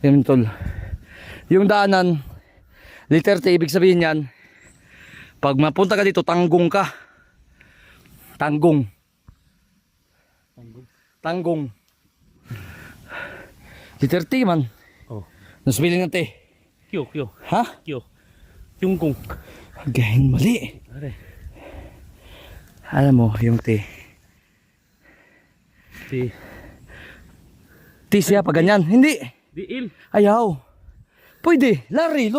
Yan tol. Yung daanan, letter T, ibig sabihin yan, pag mapunta ka dito, tanggong ka. Tanggong. Tanggong. Letter T man. Oh. Naspili ng T. Kyo. Ha? Kyo. Tungkong. Again, mali. Are. Alam mo, yung T. Di. T siya pag ganyan. Hindi. Diil. Ayaw. Pwede. Lari.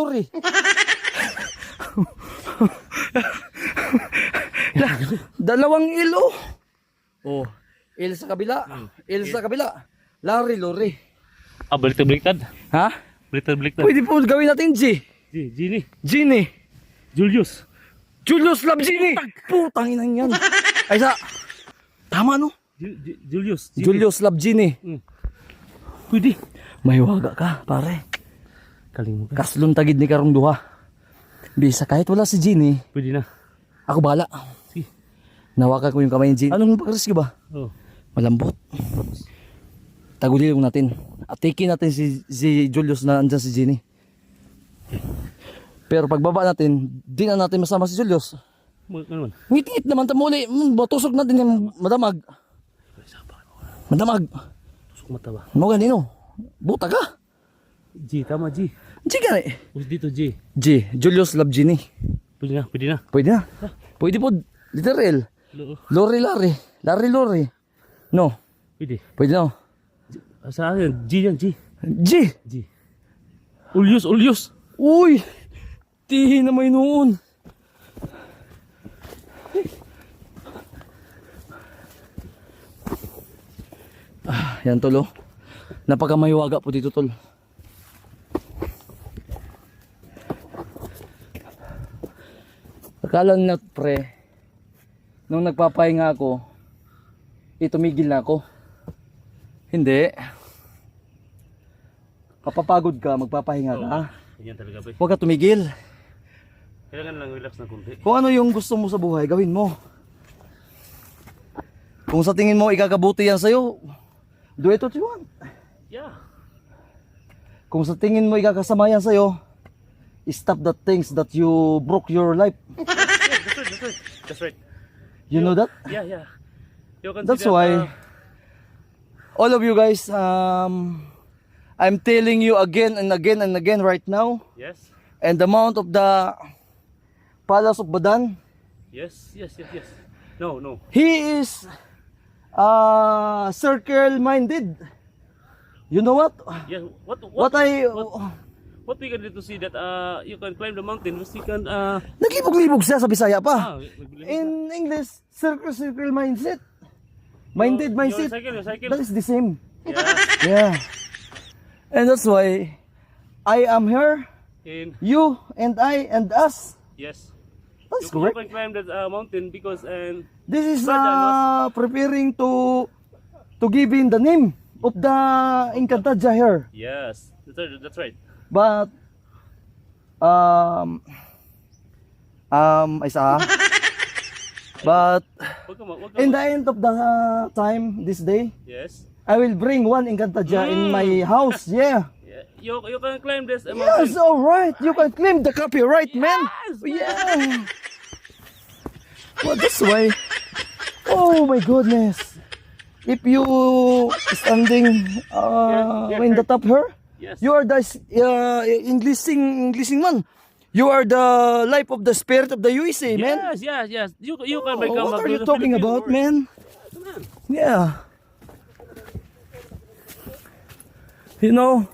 Dalawang il oh. Oh. Il sa kabila. Il sa kabila. Lori. Baliktad. Ha? Baliktad. Pwede po gawin natin G. Gini. Julius Love Gini. Putang ina yan. Ay sa. Tama no? Julius. Julius Love Gini. Pwede. May waga ka, pare. Kalimutan. Kaslon tagid ni karong duha. Bisa kahit wala si Gini, Pwede na. ako bahala. Sige. Nawakan ko yung kamay ni Gini. Anong pag-rescue ba? Oh. Malambot. Tagulilong natin. At taking natin si Julius na andyan si Gini. Pero pagbaba natin, di na natin masama si Julius. Ano man? Ngit-ngit naman tamuli. Batusok natin yung madamag. Tusok mata ba? Mo ganino. Buta ka. G. Tama G. G gani. Ulit dito G. G. Julius Love Gini. Pwede na. Pwede na. Pwede po. Literal. Lori. No. Pwede na. Sa akin, G yan, G. G. Ulyos. Uy. Tihi na may noon. Yan tol oh. Napakamaywaga po dito tol. Akala na pre, nung nagpapahinga ako, tumigil na ako. Hindi. Kapapagod ka, magpapahinga ka. Yan talaga ba? Huwag ka tumigil. Kailangan lang relax na kunti. Kung ano yung gusto mo sa buhay, gawin mo. Kung sa tingin mo ikakabuti yan sa'yo, do it what you want. Yeah. Kung sa tingin mo ikakasama yan sa'yo, stop the things that you broke your life. That's right. You know that? Yeah. You can That's see that, why all of you guys, I'm telling you again and again right now, Yes. and the mount of the Palace of Badan, Yes. No. he is circle-minded. You know what? Yeah. What we can do to see that you can climb the mountain, you can Naglibog-libog siya sa Bisaya pa. In In English, circle mindset. Minded mindset. Your cycle. That is the same. Yeah. Yeah. And that's why I am here, you and I and us. Yes. That's You correct. can climb that mountain because This is Badan preparing to give in the name of the Encantadia here. yes, that's right. But isa. But Wag ka in the end of the time this day, yes. I will bring one Encantadia in my house. Yeah. Yeah. You can climb this Yes, mountain. all right. You can claim the copyright, man. Yes, Yeah. Well, that's why. Oh my goodness. If you standing in the top here, Yes. you are the Englishing man. You are the life of the spirit of the USA, man. Yes. You can Oh, become what a are you good talking Filipino about, warrior. man? Yeah. You know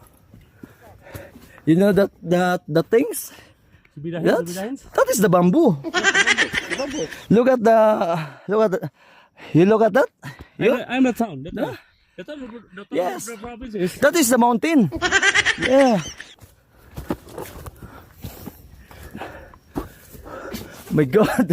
that the things. That is the bamboo. Look at you look at that. I'm the town. The town Yes. of the province is. That is the mountain. Yeah. My God.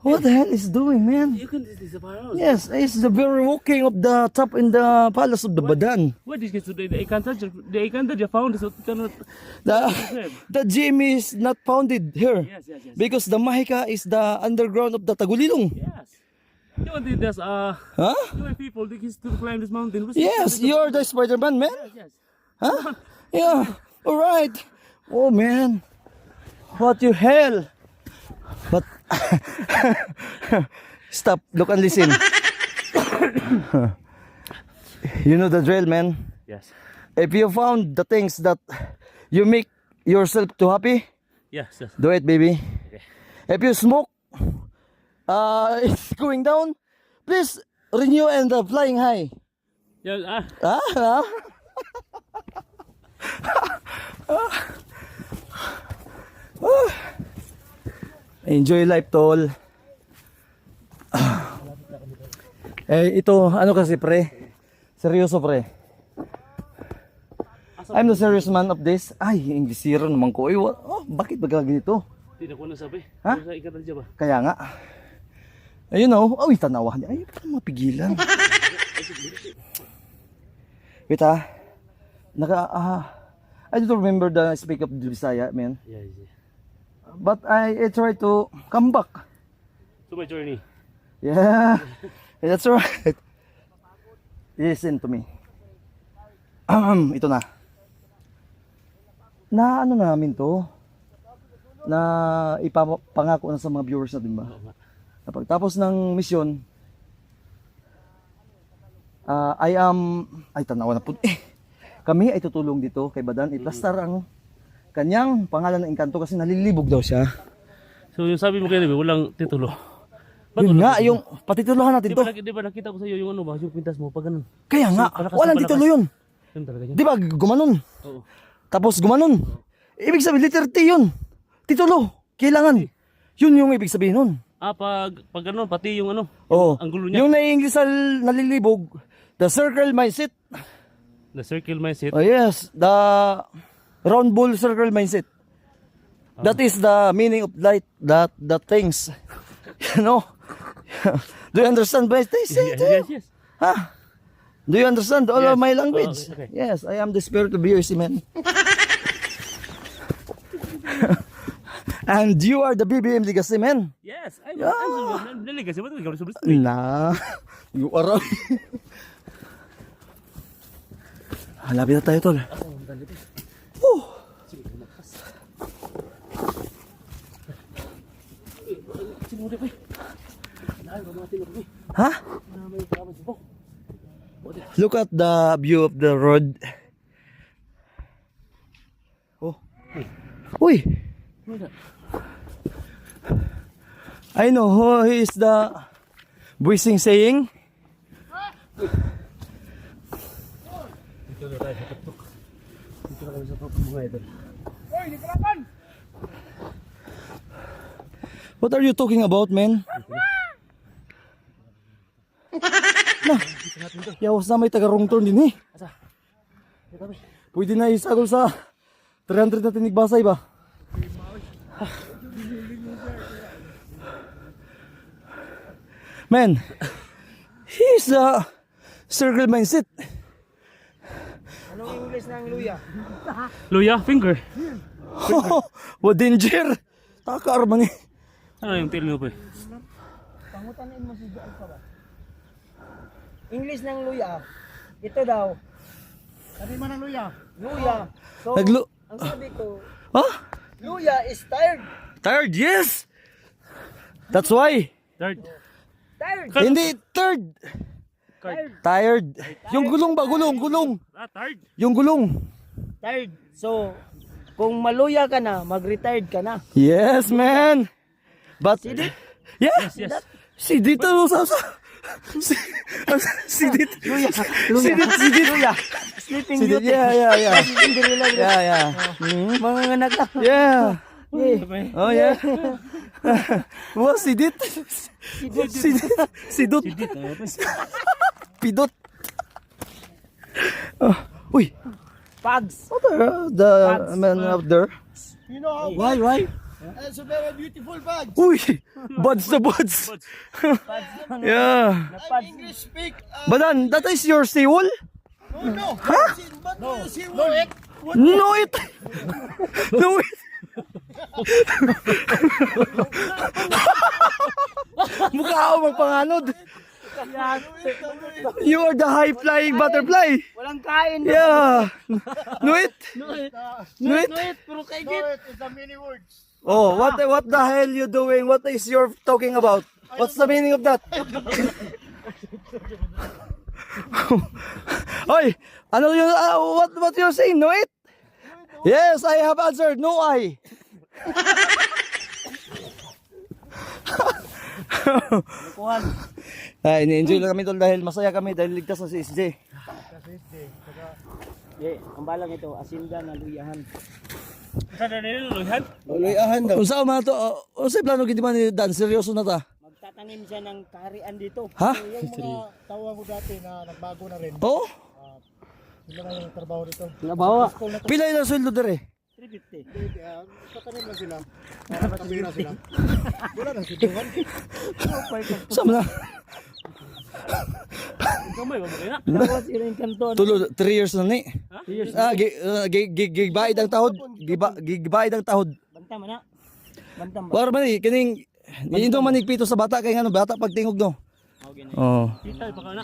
What the hell is doing, man? You can this is about us. Yes, it's the very walking of the top in the Palace of the Badan. What is this today? The Encantadia found this. Cannot. The gym is not founded here Yes. because the Mahika is the underground of the Tagulilong. Yes. You want to just Huh? you want people to climb this mountain. Yes, you're the Spider-Man, man. Yes. Huh? Yeah. All right. Oh man. What you hell? But stop. Look and listen. You know the drill, man. Yes. If you found the things that you make yourself too happy, Yes. Yes. do it, baby. Okay. If you smoke, it's going down. Please renew and flying high. Yeah. Ah, enjoy life, tol. Ito, ano kasi pre? Seryoso pre. I'm the serious man of this. Ay, Inglesero naman ko. Ay, bakit ba ganito? Tidak ko na sabi. Ha? Sa ikat na ba? Kaya nga. Ayun o. Ay, tanawa niya. Ay, paano mapigilan? Wait ha. I don't remember the speak of the Bisaya, man. Yeah. But I try to come back. So my journey. Yeah, that's right. Listen to me. Ito na. Na ano namin to? Na ipapangako na sa mga viewers natin ba? Oo nga. Na pagtapos ng misyon, ay tanawa na po. Kami ay tutulong dito kay Badan. Iplastar ang kanyang pangalan ng engkanto kasi nalilibog daw siya. So yung sabi mo kayo, walang titulo. Yun nga, yung patituluhan natin to. Di ba nakita ko sa iyo yung ano ba, yung pintas mo pag ganun. Kaya nga, palakas na walang palakas. titulo yun. Yun talaga yun. Di ba, gumanon. Oo. Tapos gumanon. Ibig sabihin, letter T yun. Titulo. Kailangan. Yun yung ibig sabihin nun. Pag ganun, pati yung ano, Oo. ang gulo niya. Yung na-English nalilibog, the circle mindset. The circle mindset. Oh yes, the round ball circle mindset. That is the meaning of light, that the things. You know? Do you understand what I say? Yes. Huh? Do you understand all of Yes. my language? Oh, okay. Yes, I am the spirit of BRC, man. And you are the BBM Legacy, man. Yes, I'm naligas. Ba't ikaw sa gusto? Nah, you are. Lapit na tayo, tol. Ha? Look at the view of the road. Oh. Uy. I know who is the voicing saying. Dito na tayo sa tuktok. Dito na kami sa mga idol. What are you talking about, man? Na, yawas na may taga-wrong turn din eh. Asa? Dito kami. Pwede na isagol sa 300 na tinigbasay ba? Man, he's a circle mindset. Anong English ng luya? Luya, finger. What danger? Takar man eh. Ano yung tail mo pa eh? Pangutanin mo si Alpha ba? English ng luya. Ito daw. Sabi mo ng luya? Luya. So, ang sabi ko, Huh? luya is tired. Tired, yes! That's why. Third. Tired. Hindi, third. Tired. Tired. Yung gulong ba? Gulong. Third. Yung gulong. Tired. So, kung maluya ka na, mag-retired ka na. Yes, man. But, yeah. Yes. Si dito si dito. Luya. Luya. Sleeping Si dito. Beauty. Yeah. Cinderella. Yeah. Mga anak na. Yeah. Yeah. Oh, yeah. Wow, si dit. Si dut. Pidot. Uy. Pags. What are the men out there? You know how Why? It's a very beautiful bag. Uy. Buds na buds. Yeah. I'm English speak. Badan, that is your seawall? No. Huh? But no. You see what? No it. No it. Mukha ako magpanganod. You are the high-flying butterfly. Walang kain. Yeah. Nuit. Nuit. Puro kaigit. It's a mini words. Oh, what the hell you doing? What is your talking about? What's the meaning of that? Oy, ano yun? What you're saying? Nuit? Yes, I have answered. No, I. Ay, ini-enjoy lang kami tol dahil masaya kami dahil ligtas na si SJ. Ang balang ito, asinda na luyahan. Isa na nila luluhan. Luyahan daw. Unsa man to? Unsa plano gid man ni Dan? Seryoso na ta? Magtatanim siya ng kaharian dito. Ha? Yung mga tawa ko dati na nagbago na rin. Oo? Sila na yung trabaho dito. Nabawa. Pila ilang sweldo dire? 350. Tatanim lang sila. Para makabira sila. Wala nang siduhan. Sama na. Kamay ba mo kaya? Nabawa sila yung kanton. Tulo 3 years na ni. Gibayad ang tahod. Gibayad ang tahod. Banta man na. Banta ba? War man kining hindi man nigpito sa bata kay ngano bata pagtingog no. Oh. Kita pa kana.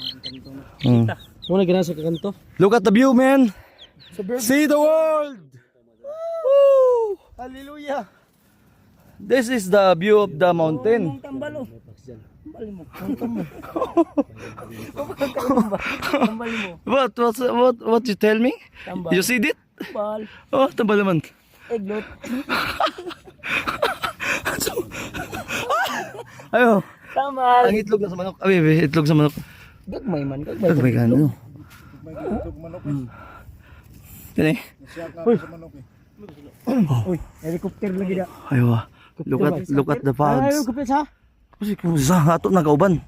Muna gina sa kanto. Look at the view, man. See the world. Woo! Hallelujah. This is the view of the mountain. Mong tambalo. Tambali mo. Tambali mo. What you tell me? Tambal. You see it? Tambal. Oh, tambal naman. Eglot. Ayo. Tambal. Ang itlog na sa manok. Abi, itlog sa manok. Gagmay man. Gagmay. Ay, gano. May gitog manok eh. Kani. Siya ka sa manok eh. Uy, helicopter lagi da. Ayo. Look at the Ay, pods. helicopter sa. Kasi kung sa ato na kauban.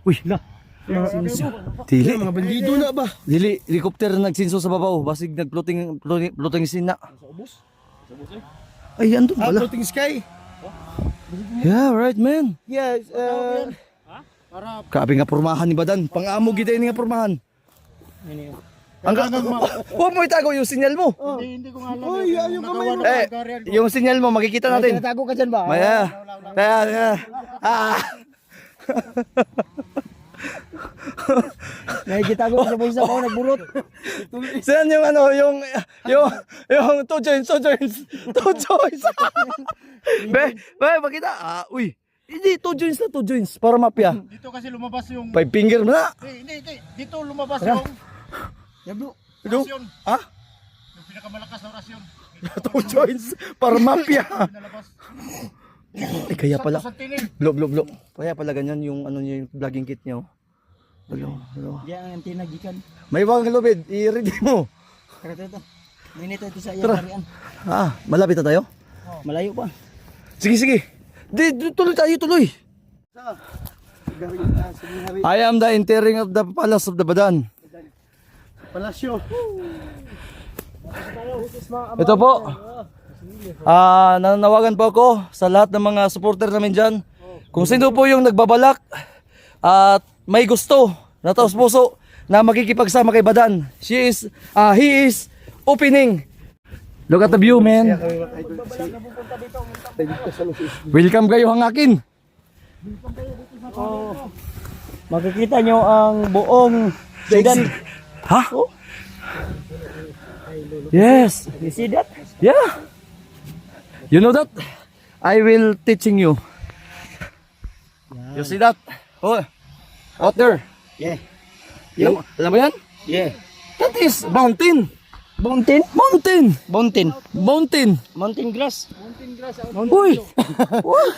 Uy, dili. Mga bandido na ba? Dili, helicopter na nagsinso sa babaw. Basig nag-floating sina. Ay, andun pala. Floating sky. Yeah, right, man. Yes. Para Kabi nga pormahan ni Badan. Pang-amo gid ni nga pormahan. Ang huwag mo itago yung sinyal mo. hindi ko nga alam. Oy, yung kamay mo. Yung sinyal mo makikita natin. Tinatago ka dyan ba? Maya. Kaya. Ah. Nakikitago ka sa bulsa ko, nagburot. Saan yung ano, yung two joints. Be, makita. Ah, uy. Hindi, two joints para mapya. Dito kasi lumabas yung... 5 finger mo na. Hindi. Dito lumabas yung... Yablo. Rasyon. Ha? Yung pinakamalakas na rasyon. Two joints para mapya. Pinalabas. Ay, kaya pala. Sa tinig. Blo. Kaya pala ganyan yung ano niya, yung vlogging kit niya. Hello. Diyan ang tinagikan. May wang lubid, i-ready mo. Karito ito. Minito ito sa iya Tara. karian. Ah, malapit na tayo? Malayo pa. Sige. Tuloy tayo. I am the entering of the palace of the Badan. Palasyo. Ito po. Nananawagan po ako sa lahat ng mga supporter namin dyan. Kung sino po yung nagbabalak at may gusto na taos puso na makikipagsama kay Badan. He is opening. Look at the view, man. Welcome kayo hangakin. Makikita nyo ang buong Badan. Ha? Yes. You see that? Yeah. You know that? I will teaching you. You see that? Oh. Out there. Yeah. Alam mo yan? Yeah. That is mountain. Mountain? Mountain grass. Uy. What?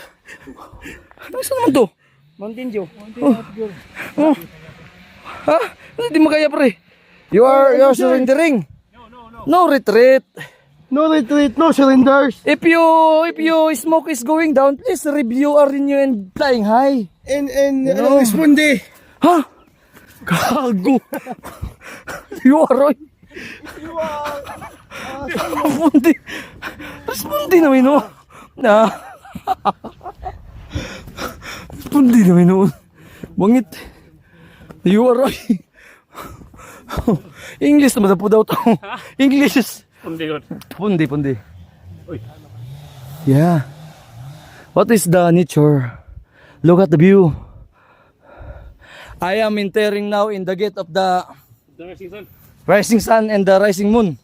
Ano isa naman to? Mountain Dew. Ha? Hindi mo kaya pre. You're surrendering. No retreat. No retreat, no surrenders. If you smoke is going down, please review our renew and flying high. And ano responde? Ha? Gago. You are right. Responde naman no. Na. Responde naman no. Bangit. You are right. English naman na po daw to. English is Pundi. Uy. Yeah. What is the nature Look at the view. I am entering now in the gate of the The rising sun. rising sun and the rising moon.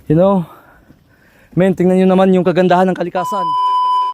You know, men, tingnan nyo naman yung kagandahan ng kalikasan.